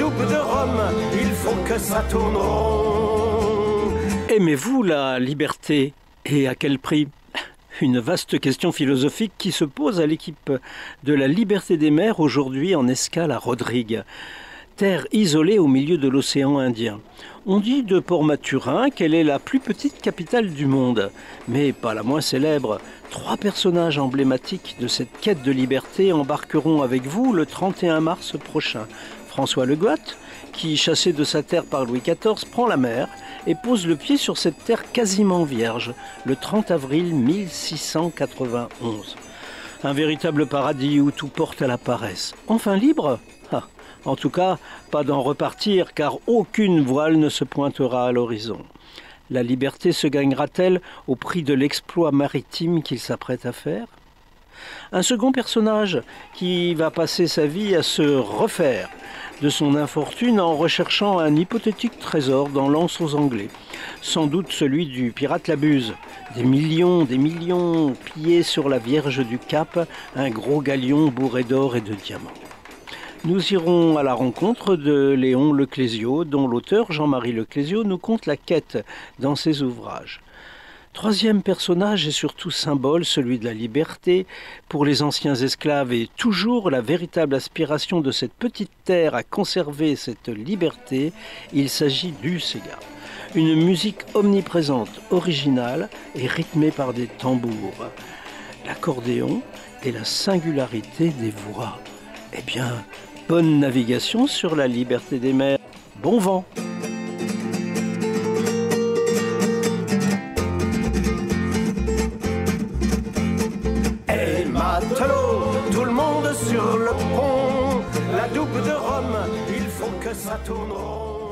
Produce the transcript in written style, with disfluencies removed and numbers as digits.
double de Rome, il faut que ça tourne rond. Aimez-vous la liberté et à quel prix ? Une vaste question philosophique qui se pose à l'équipe de la Liberté des mers aujourd'hui en escale à Rodrigue, terre isolée au milieu de l'océan Indien. On dit de Port-Maturin qu'elle est la plus petite capitale du monde, mais pas la moins célèbre. 3 personnages emblématiques de cette quête de liberté embarqueront avec vous le 31 mars prochain. François Le Goth, qui, chassé de sa terre par Louis XIV, prend la mer et pose le pied sur cette terre quasiment vierge, le 30 avril 1691. Un véritable paradis où tout porte à la paresse. Enfin libre ? En tout cas, pas d'en repartir, car aucune voile ne se pointera à l'horizon. La liberté se gagnera-t-elle au prix de l'exploit maritime qu'il s'apprête à faire ? Un second personnage qui va passer sa vie à se refaire de son infortune en recherchant un hypothétique trésor dans l'anse aux Anglais. Sans doute celui du pirate Labuse. Des millions pillés sur la Vierge du Cap, un gros galion bourré d'or et de diamants. Nous irons à la rencontre de Léon Leclésio, dont l'auteur Jean-Marie Leclésio nous conte la quête dans ses ouvrages. Troisième personnage et surtout symbole, celui de la liberté, pour les anciens esclaves et toujours la véritable aspiration de cette petite terre à conserver cette liberté, il s'agit du Sega. Une musique omniprésente, originale et rythmée par des tambours, l'accordéon et la singularité des voix. Eh bien, bonne navigation sur la Liberté des mers. Bon vent! Hey matelot, tout le monde sur le pont, la double de Rome, il faut que ça tourne rond.